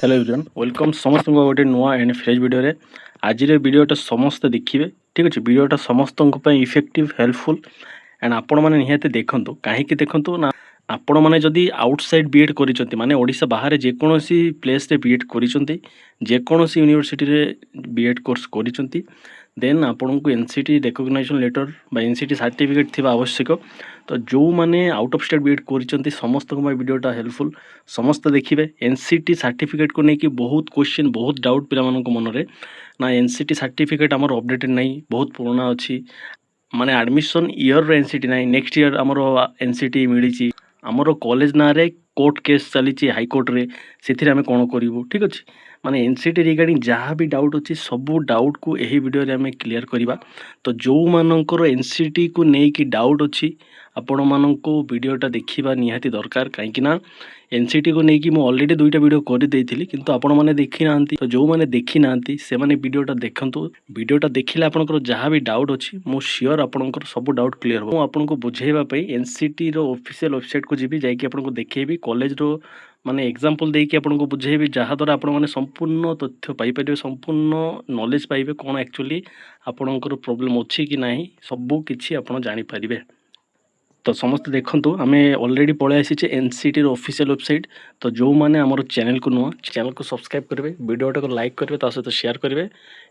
Hello everyone welcome समस्त गोटे नुआ एंड फ्रेश वीडियो आज वीडियोटा समस्त देखिए ठीक अच्छे वीडियोटा समस्त इफेक्टिव हेल्पफुल एंड आपण मैंने निहाती देखूँ कहीं देखूँ ना आपण मैंने जदि आउटसाइड बीएड कर माने ओडिशा बाहर जेकोसी प्लेस रे बीएड करोसी यूनिवर्सिटी रे बीएड कोर्स कर देन आपन को एनसीटी रिकॉग्निशन लेटर बा एनसीटी सर्टिफिकेट थी आवश्यक तो जो मैंने आउट ऑफ स्टेट बीएड कर समस्त वीडियोटा हेल्पफुल समस्त देखिए एनसीटी सर्टिफिकेट को लेकिन बहुत क्वेश्चन बहुत डाउट पिला मन रे ना एनसीटी सर्टिफिकेट आमर अपडेटेड नहीं बहुत पुराना अच्छी माने एडमिशन ईयर एनसीटी ना नेक्स्ट ईयर आमर एनसीटी मिली आमर कॉलेज ना रे कोर्ट केस चली हाईकोर्ट रे से आम कौन करूँ ठीक अच्छे माने एनसीटी रिगार्डिंग जहाँ भी डाउट अच्छी सब डाउट को यही वीडियो रे आम क्लियर करवा तो जो मानकर एनसीटी को लेकिन डाउट अच्छी आपण मानक वीडियोटा देखा निहाती दरकार कहीं एनसीटी को लेकिन मुझे अलरेडी दुईटा वीडियो कर देती किंतु आपण मैंने देखी ना तो जो मैंने देखी ना से मैंने वीडियोटा देखु वीडियोटा देखिले आपनकर जहाँ भी डाउट अच्छी मु श्योर आपनकर सब डाउट क्लियर हो आपको बुझेवाई एनसीटी ऑफिशियल वेबसाइट को जी जाकि आपको देखेबी कॉलेज रो माने एग्जांपल देकी आपको बुझेबी जहाँ द्वारा आपण मैंने संपूर्ण तथ्य पाइपर संपूर्ण नॉलेज पाइबे कौन एक्चुअली आपणकर प्रोब्लेम अच्छी कि ना सबू किसी आप जानीपारे तो समस्त देखो आम अलरेडी पलि आसीचे एनसीटी ऑफिशियल वेबसाइट तो जो मैंने आम चैनल को नुआ चैनल को सब्सक्राइब करेंगे वीडियोटा को लाइक करेंगे सहित शेयर करेंगे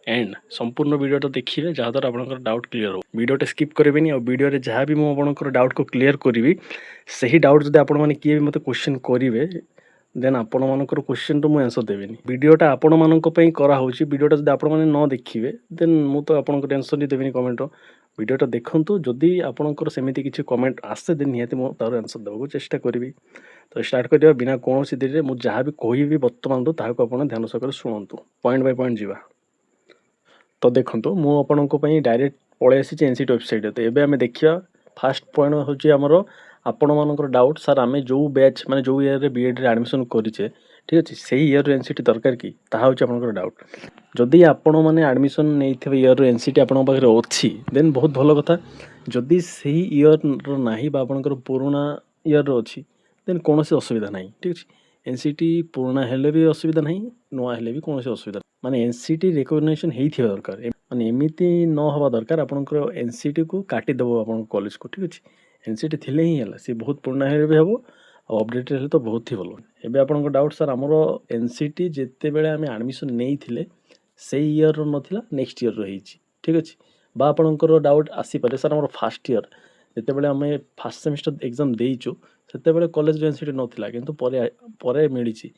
एंड संपूर्ण वीडियोटा देखिए जहाँद्वारा आप डाउट क्लियर हो वीडियोटा स्किप करेंगे और वीडियो जहाँ भी मुझे डाउट को क्लियर करी से ही डाउट जब आप किए भी मत क्वेश्चन करेंगे देन आपण मानकर क्वेश्चन तो मुझे आंसर देवेनि वीडियोटा आपण मानक कराऊँच वीडियोटा जब आप न देखिए देन मुझे आपको आंसर देवेनि कमेंट वीडियोटा देखूँ जदि आपणकर सेमती किसी कमेंट आसे देन निहाती मुझे तार आंसर देवाक चेष्टा करी तो स्टार्ट करवा बिना कौन देरी मुझे जहाँ भी कहि बर्तमान तो ताकू आप ध्यान सहकार शुणु पॉइंट बाय पॉइंट जावा तो देखो मुझे डायरेक्ट पलि आसी एनसीटी वेबसाइट तो ये आम देखा फास्ट पॉइंट हूँ आमर आपण मानकर डाउट सार आम जो बैच माने जो ईयर रे बीएड रे एडमिशन करेचे ठीक अच्छे से ईयर एनसीटी दरकार कि ताहा हूँ आपनकर डाउट जदि आपण मैंने एडमिशन नहीं ईयर एनसीटी आप अच्छी देन बहुत भल कथा जदि से ईयर ना आपंकर पुराना ईयर अच्छी देन कौन असुविधा ना ठीक अच्छे एनसीटी पुराना हेले भी असुविधा ना नुआ हेले भी कौन असुविधा माने एनसीटी रिकॉग्निशन होता दरकार माने एमती न हवा दरकार आपंकर एनसीटी को काटिदेव आप कॉलेज को ठीक अच्छे एनसीटी थिले ही है सी बहुत पुराना हेले भी हम अपडेटेड हेले तो बहुत ही भल एवं आप डाउट सार आमर एनसीटी जिते बड़े आम एडमिशन नहीं से ईयर नाला नेक्स्ट ईयर रही ठीक अच्छे बा आपंकर डाउट आसीपे सार आम फास्ट ईयर जिते बड़े आम फास्ट सेमिस्टर एग्जाम देचु से कॉलेज एनसीटी नाला कि मिली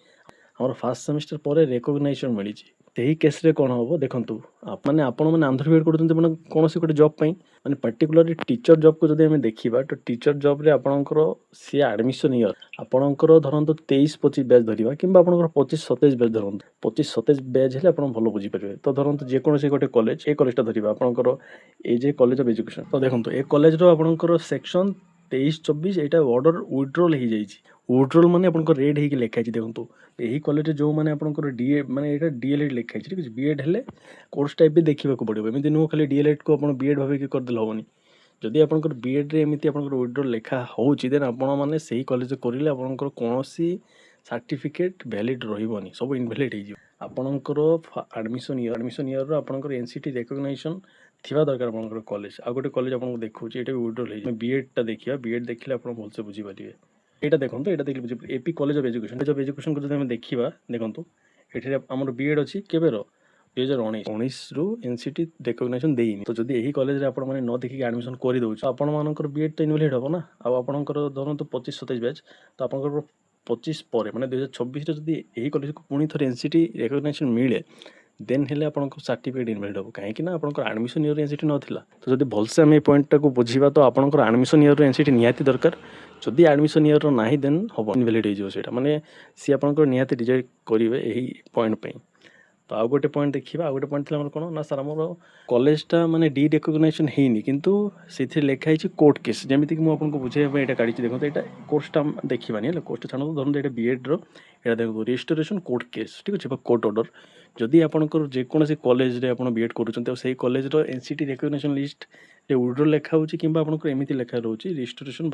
आम फास्ट सेमिस्टर पर रिकॉग्निशन मिली से केस रे कौन हम देखूँ मैंने आपण मैंने आंध्र बीएड कर कौन सी गोटे जॉब माने पर्टिकुलरली टीचर जॉब को जब देखा तो टीचर जॉब रे आपणकर सी एडमिशन ईयर आपणकर धरतु 23-25 बैच धरवा कि 25-27 बैच धरतु 25-27 बैच है भल बुझीपारे तो धरतु जेकोसी गोटे कॉलेज ए कॉलेजटा धरवा आपणकर एजे कॉलेज ऑफ एजुकेशन तो देखो ए कॉलेज आपणकर सेक्शन 23-24 यहाँ ऑर्डर विड्रोल हो जाए विड्रोल माने आपंकर रेड होगी लिखाई देखो यही कॉलेज जो मैंने आपंकर डीए माने यहाँ डीएलएड लिखाई ठीक है बीएड हेले कोर्स टाइप भी देखा पड़ो एमती नुह खाली डीएलएड को आप बीएड भाविक करदे हेनी जदि आपंकर बीएड रे एमती आपंकर विड्रोल लिखा होची देन आपण मैंने सही कॉलेज करेंगे आपंकर कौन सर्टिफिकेट वैलिड रही सब इनवैलिड हो आपंकर एडमिशन ईयर आपंकर एनसीटी रिकॉग्निशन थिबा दरकार आपंकर कॉलेज आ गोटे कॉलेज आपको देखा ये भी विड्रोल हो बीएडटा देखिए बीएड देखिले आप भलसे बुझीपारे यहाँ देखो यहाँ देखिए बुझे एपी कॉलेज ऑफ एजुकेशन को जब देखा देखो ये आम बीएड अच्छी केवेर 2019 रु एनसीटी रिकॉग्निशन देनी तो जब यही कॉलेज आप न देखिए एडमिशन करदे आपंकर बीएड तो इनवैलिड हम ना आपंकर धरतु 25-27 बैच तो आपंकर 25 पर मैंने 2026 जब यही कॉलेज को पुणी थे एनसीटी रिकॉग्निशन मिले देन हेले आपंकर सर्टिफिकेट इनवैलिड हम कहीं आपंकर एडमिशन ईयर एनसीटी नाला तो जब भलसे आम पॉइंटा को बुझा तो आपंकर एडमिशन ईयर एनसीटी निहाती दरकार जदि एडमिशन ईयर ना देन हम इनवैलिड हो माने सी आपंकर निहाती रिजेक्ट करेंगे यही पॉइंट तो आउ गोटे पॉइंट देखा आउ गोटे पॉइंट थी कौन ना सर आम कॉलेजटा माने डी रिकॉग्निशन होनी किंतु से लिखाई कोर्ट केस जमीक मुझे बुझेगा यहाँ काढ़ी देखो यहाँ कोर्सटा देखानी है कोर्सटा छाड़ धरते यहाँ बीएड रा देखो रेजिस्ट्रेशन कोर्ट केस ठीक अच्छे कोर्ट ऑर्डर जदि आपंकर जेकोसी कॉलेज आप बीएड कर college NCT recognition list withdrawal लिखा हो कि आपंकर एमती लिखा रोचे रेजिस्ट्रेशन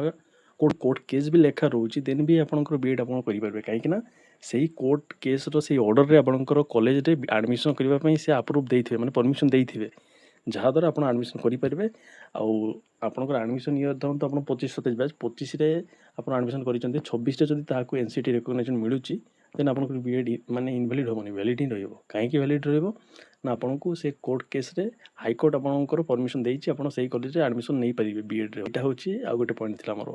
କୋର୍ଟ କେସ୍ ବି ଲେଖା ରହୁଛି ଦେନ୍ ବି ଆପଣଙ୍କର ବିଏଡ଼୍ ଆପଣ କରିପାରିବେ, କାହିଁକିନା ସେଇ କୋର୍ଟ କେସ୍ର ସେଇ ଅର୍ଡ଼ରରେ ଆପଣଙ୍କର କଲେଜରେ ଆଡ଼ମିସନ୍ କରିବା ପାଇଁ ସେ ଆପ୍ରୁଭ୍ ଦେଇଥିବେ, ମାନେ ପରମିସନ୍ ଦେଇଥିବେ, ଯାହାଦ୍ୱାରା ଆପଣ ଆଡ଼ମିସନ୍ କରିପାରିବେ। ଆଉ ଆପଣଙ୍କର ଆଡ଼ମିସନ୍ ଇୟର୍ ଧରନ୍ତୁ ଆପଣ 25-27 ବ୍ୟାଚ୍, 25ରେ ଆପଣ ଆଡ଼ମିସନ୍ କରିଛନ୍ତି, 26ରେ ଯଦି ତାହାକୁ NCT ରେକଗ୍ନାଇଜେସନ୍ ମିଳୁଛି ଦେନ୍ ଆପଣଙ୍କର ବିଏଡ଼୍ ମାନେ ଇନଭ୍ୟାଲିଡ୍ ହେବନି, ଭ୍ୟାଲିଡ୍ ହିଁ ରହିବ। କାହିଁକି ଭ୍ୟାଲିଡ୍ ରହିବ ନା ଆପଣଙ୍କୁ ସେ କୋର୍ଟ କେସ୍ରେ ହାଇକୋର୍ଟ ଆପଣଙ୍କର ପରମିସନ୍ ଦେଇଛି, ଆପଣ ସେଇ କଲେଜରେ ଆଡ଼ମିସନ୍ ନେଇପାରିବେ ବିଏଡ଼୍ରେ। ଏଇଟା ହେଉଛି ଆଉ ଗୋଟେ ପଏଣ୍ଟ ଥିଲା ଆମର,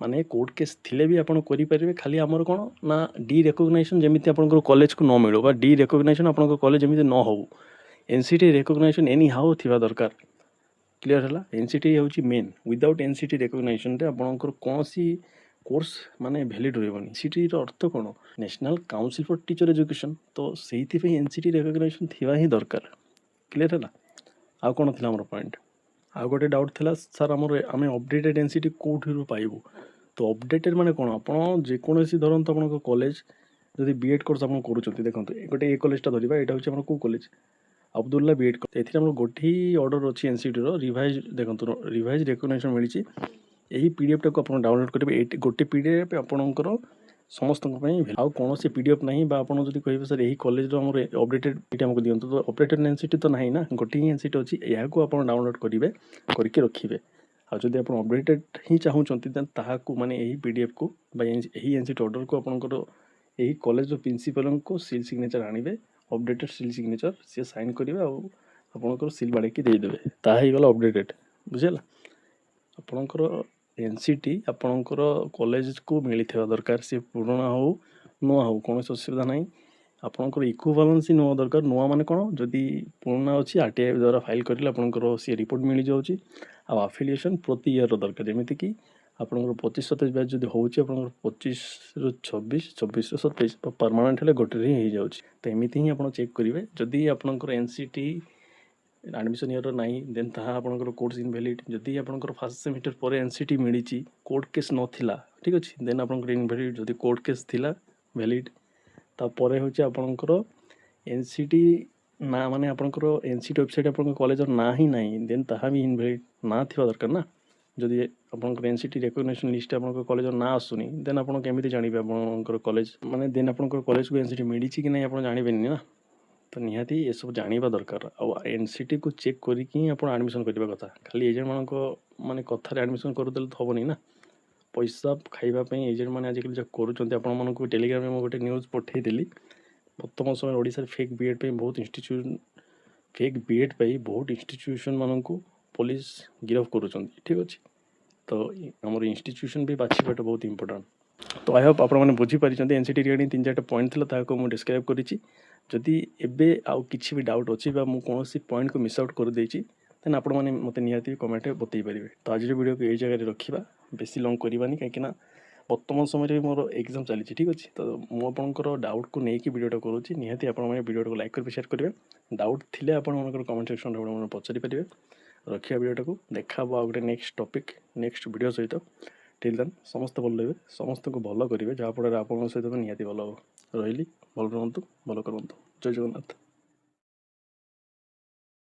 ମାନେ କୋର୍ଟ କେସ୍ ଥିଲେ ବି ଆପଣ କରିପାରିବେ। ଖାଲି ଆମର କ'ଣ ନା ଡି ରେକଗ୍ନାଇଜେସନ୍ ଯେମିତି ଆପଣଙ୍କର କଲେଜକୁ ନ ମିଳୁ, ବା ଡି ରେକଗ୍ନାଇଜେସନ୍ ଆପଣଙ୍କ କଲେଜ ଯେମିତି ନ ହେଉ, NCT ରେକଗ୍ନାଇଜେସନ୍ ଏନି ହାଉ ଥିବା ଦରକାର। କ୍ଲିୟର୍ ହେଲା? NCT ହେଉଛି ମେନ୍। ୱିଦାଉଟ୍ NCT ରେକଗ୍ନାଇଜେସନ୍ରେ ଆପଣଙ୍କର କୌଣସି କୋର୍ସ ମାନେ ଭ୍ୟାଲିଡ୍ ରହିବନି। NCTର ଅର୍ଥ କ'ଣ? National council for teacher education. ତ ସେଇଥିପାଇଁ NCT ରେକଗ୍ନାଇଜେସନ୍ ଥିବା ହିଁ ଦରକାର। କ୍ଲିୟର୍ ହେଲା? ଆଉ କ'ଣ ଥିଲା ଆମର ପଏଣ୍ଟ? ଆଉ ଗୋଟେ ଡାଉଟ୍ ଥିଲା ସାର୍, ଆମେ ଅପଡେଟେଡ୍ NCT କେଉଁଠିରୁ ପାଇବୁ? ତ ଅପଡେଟେଡ୍ ମାନେ କ'ଣ? ଆପଣ ଯେକୌଣସି ଧରନ୍ତୁ ଆପଣଙ୍କ କଲେଜ ଯଦି ବିଏଡ଼୍ କୋର୍ସ ଆପଣ କରୁଛନ୍ତି, ଦେଖନ୍ତୁ ଗୋଟେ ଏ କଲେଜଟା ଧରିବା, ଏଇଟା ହେଉଛି ଆମର କେଉଁ କଲେଜ? ଅବଦୁଲ୍ଲା ବିଏଡ଼୍। ଏଥିରେ ଆମର ଗୋଟେ ହିଁ ଅର୍ଡ଼ର ଅଛି NCTର, ରିଭାଇଜ୍। ଦେଖନ୍ତୁ ରିଭାଇଜ୍ ରେକଗ୍ନାଇଜେସନ୍ ମିଳିଛି। ଏହି PDFଟାକୁ ଆପଣ ଡାଉନଲୋଡ଼୍ କରିବେ। ଏଇଠି ଗୋଟେ PDF ଆପଣଙ୍କର ସମସ୍ତଙ୍କ ପାଇଁ। ଆଉ କୌଣସି PDF ନାହିଁ, ବା ଆପଣ ଯଦି କହିବେ ସାର୍ ଏହି କଲେଜର ଆମର ଅପଡେଟେଡ୍ ଏଇଟା ଆମକୁ ଦିଅନ୍ତୁ, ତ ଅପଡେଟେଡ୍ NCT ତ ନାହିଁ ନା, ଗୋଟେ ହିଁ NCT ଅଛି। ଏହାକୁ ଆପଣ ଡାଉନଲୋଡ଼୍ କରିକି ରଖିବେ। ଆଉ ଯଦି ଆପଣ ଅପଡେଟେଡ୍ ହିଁ ଚାହୁଁଛନ୍ତି ଦେନ୍ ତାହାକୁ, ମାନେ ଏହି PDFକୁ ବା ଏହି NCT ଅର୍ଡ଼ରକୁ ଆପଣଙ୍କର ଏହି କଲେଜର ପ୍ରିନ୍ସିପାଲଙ୍କୁ ସିଲ୍ ସିଗ୍ନେଚର୍ ଆଣିବେ, ଅପଡେଟେଡ୍ ସିଲ୍ ସିଗ୍ନେଚର୍, ସିଏ ସାଇନ୍ କରିବେ ଆଉ ଆପଣଙ୍କର ସିଲ୍ ବାଡ଼େଇକି ଦେଇଦେବେ। ତାହା ହେଇଗଲା ଅପଡେଟେଡ୍। ବୁଝିଲା? ଆପଣଙ୍କର NCT ଆପଣଙ୍କର କଲେଜକୁ ମିଳିଥିବା ଦରକାର, ସେ ପୁରୁଣା ହେଉ ନୂଆ ହେଉ, କୌଣସି ଅସୁବିଧା ନାହିଁ। ଆପଣଙ୍କର ଇକ୍ୱିଭାଲେନ୍ସି ନୂଆ ଦରକାର। ନୂଆ ମାନେ କ'ଣ? ଯଦି ପୁରୁଣା ଅଛି RTI ଦ୍ୱାରା ଫାଇଲ୍ କରିଲେ ଆପଣଙ୍କର ସେ ରିପୋର୍ଟ ମିଳିଯାଉଛି। ଆଉ ଆଫିଲିଏସନ୍ ପ୍ରତି ଇୟର୍ର ଦରକାର, ଯେମିତିକି ଆପଣଙ୍କର 25-27 ବ୍ୟାଚ୍ ଯଦି ହେଉଛି, ଆପଣଙ୍କର 25ରୁ 26, 24ରୁ 27 ପରମାନେଣ୍ଟ ହେଲେ ଗୋଟେରେ ହିଁ ହେଇଯାଉଛି। ତ ଏମିତି ହିଁ ଆପଣ ଚେକ୍ କରିବେ। ଯଦି ଆପଣଙ୍କର NCT ଆଡ଼ମିସନ୍ ଇୟର୍ର ନାହିଁ ଦେନ୍ ତାହା ଆପଣଙ୍କର କୋର୍ସ ଇନଭ୍ୟାଲିଡ୍। ଯଦି ଆପଣଙ୍କର ଫାର୍ଷ୍ଟ ସେମିଷ୍ଟର ପରେ NCT ମିଳିଛି, କୋର୍ଟ କେସ୍ ନଥିଲା, ଠିକ୍ ଅଛି, ଦେନ୍ ଆପଣଙ୍କର ଇନଭ୍ୟାଲିଡ୍। ଯଦି କୋର୍ଟ କେସ୍ ଥିଲା, ଭ୍ୟାଲିଡ୍। ତାପରେ ହେଉଛି ଆପଣଙ୍କର NCT ନା, ମାନେ ଆପଣଙ୍କର NCT ୱେବସାଇଟ୍ ଆପଣଙ୍କ କଲେଜର ନାଁ ହିଁ ନାହିଁ, ଦେନ୍ ତାହା ବି ଇନଭ୍ୟାଲିଡ୍। ନାଁ ଥିବା ଦରକାର ନା। ଯଦି ଆପଣଙ୍କର NCT ରେକଗ୍ନାଇଜେସନ୍ ଲିଷ୍ଟରେ ଆପଣଙ୍କ କଲେଜର ନାଁ ଆସୁନି ଦେନ୍ ଆପଣ କେମିତି ଜାଣିବେ ଆପଣଙ୍କର କଲେଜ, ମାନେ ଦେନ୍ ଆପଣଙ୍କର କଲେଜକୁ NCT ମିଳିଛି କି ନାହିଁ ଆପଣ ଜାଣିବେନି ନା। ତ ନିହାତି ଏସବୁ ଜାଣିବା ଦରକାର। ଆଉ NCTକୁ ଚେକ୍ କରିକି ହିଁ ଆପଣ ଆଡ଼ମିସନ୍ କରିବା କଥା। ଖାଲି ଏଜେଣ୍ଟମାନଙ୍କ ମାନେ କଥାରେ ଆଡ଼ମିସନ୍ କରିଦେଲେ ତ ହେବନି ନା। ପଇସା ଖାଇବା ପାଇଁ ଏଜେଣ୍ଟମାନେ ଆଜିକାଲି ଯାହା କରୁଛନ୍ତି, ଆପଣମାନଙ୍କୁ ଟେଲିଗ୍ରାମରେ ମୁଁ ଗୋଟେ ନ୍ୟୁଜ୍ ପଠାଇଥିଲି। ବର୍ତ୍ତମାନ ସମୟରେ ଓଡ଼ିଶାରେ ଫେକ୍ ବିଏଡ଼୍ ପାଇଁ ବହୁତ ଇନଷ୍ଟିଚ୍ୟୁସନ୍ ମାନଙ୍କୁ ପୋଲିସ ଗିରଫ କରୁଛନ୍ତି। ଠିକ୍ ଅଛି? ତ ଆମର ଇନଷ୍ଟିଚ୍ୟୁସନ୍ ବି ବାଛିବାଟା ବହୁତ ଇମ୍ପୋର୍ଟାଣ୍ଟ। ତ ଆଇ ହୋପ୍ ଆପଣମାନେ ବୁଝିପାରିଛନ୍ତି। NCT ରିଗାର୍ଡ଼ିଂ 3-4ଟା ପଏଣ୍ଟ ଥିଲା, ତାହାକୁ ମୁଁ ଡିସ୍କ୍ରାଇବ୍ କରିଛି। ଯଦି ଏବେ ଆଉ କିଛି ବି ଡାଉଟ୍ ଅଛି ବା ମୁଁ କୌଣସି ପଏଣ୍ଟକୁ ମିସ୍ ଆଉଟ୍ କରିଦେଇଛି ଦେନ୍ ଆପଣମାନେ ମୋତେ ନିହାତି କମେଣ୍ଟରେ ବତେଇ ପାରିବେ। ତ ଆଜିର ଭିଡ଼ିଓକୁ ଏଇ ଜାଗାରେ ରଖିବା, ବେଶୀ ଲଙ୍ଗ୍ କରିବାନି, କାହିଁକିନା ବର୍ତ୍ତମାନ ସମୟରେ ମୋର ଏକ୍ଜାମ୍ ଚାଲିଛି। ଠିକ୍ ଅଛି? ତ ମୁଁ ଆପଣଙ୍କର ଡାଉଟ୍କୁ ନେଇକି ଭିଡ଼ିଓଟା କରୁଛି। ନିହାତି ଆପଣମାନେ ଭିଡ଼ିଓଟାକୁ ଲାଇକ୍ କରିବେ, ସେୟାର କରିବେ। ଡାଉଟ୍ ଥିଲେ ଆପଣମାନଙ୍କର କମେଣ୍ଟ ସେକ୍ସନ୍ରେ ଆପଣମାନେ ପଚାରି ପାରିବେ। ରଖିବା ଭିଡ଼ିଓଟାକୁ। ଦେଖା ହେବ ଆଉ ଗୋଟେ ନେକ୍ସଟ ଟପିକ୍, ନେକ୍ସଟ ଭିଡ଼ିଓ ସହିତ। ଟିଲ୍ ଦେନ୍ ସମସ୍ତେ ଭଲ ରହିବେ, ସମସ୍ତଙ୍କୁ ଭଲ କରିବେ, ଯାହାଫଳରେ ଆପଣଙ୍କ ସହିତ ବି ନିହାତି ଭଲ ହେବ। ରହିଲି, ଭଲ ରୁହନ୍ତୁ, ଭଲ କରନ୍ତୁ। ଜୟ ଜଗନ୍ନାଥ।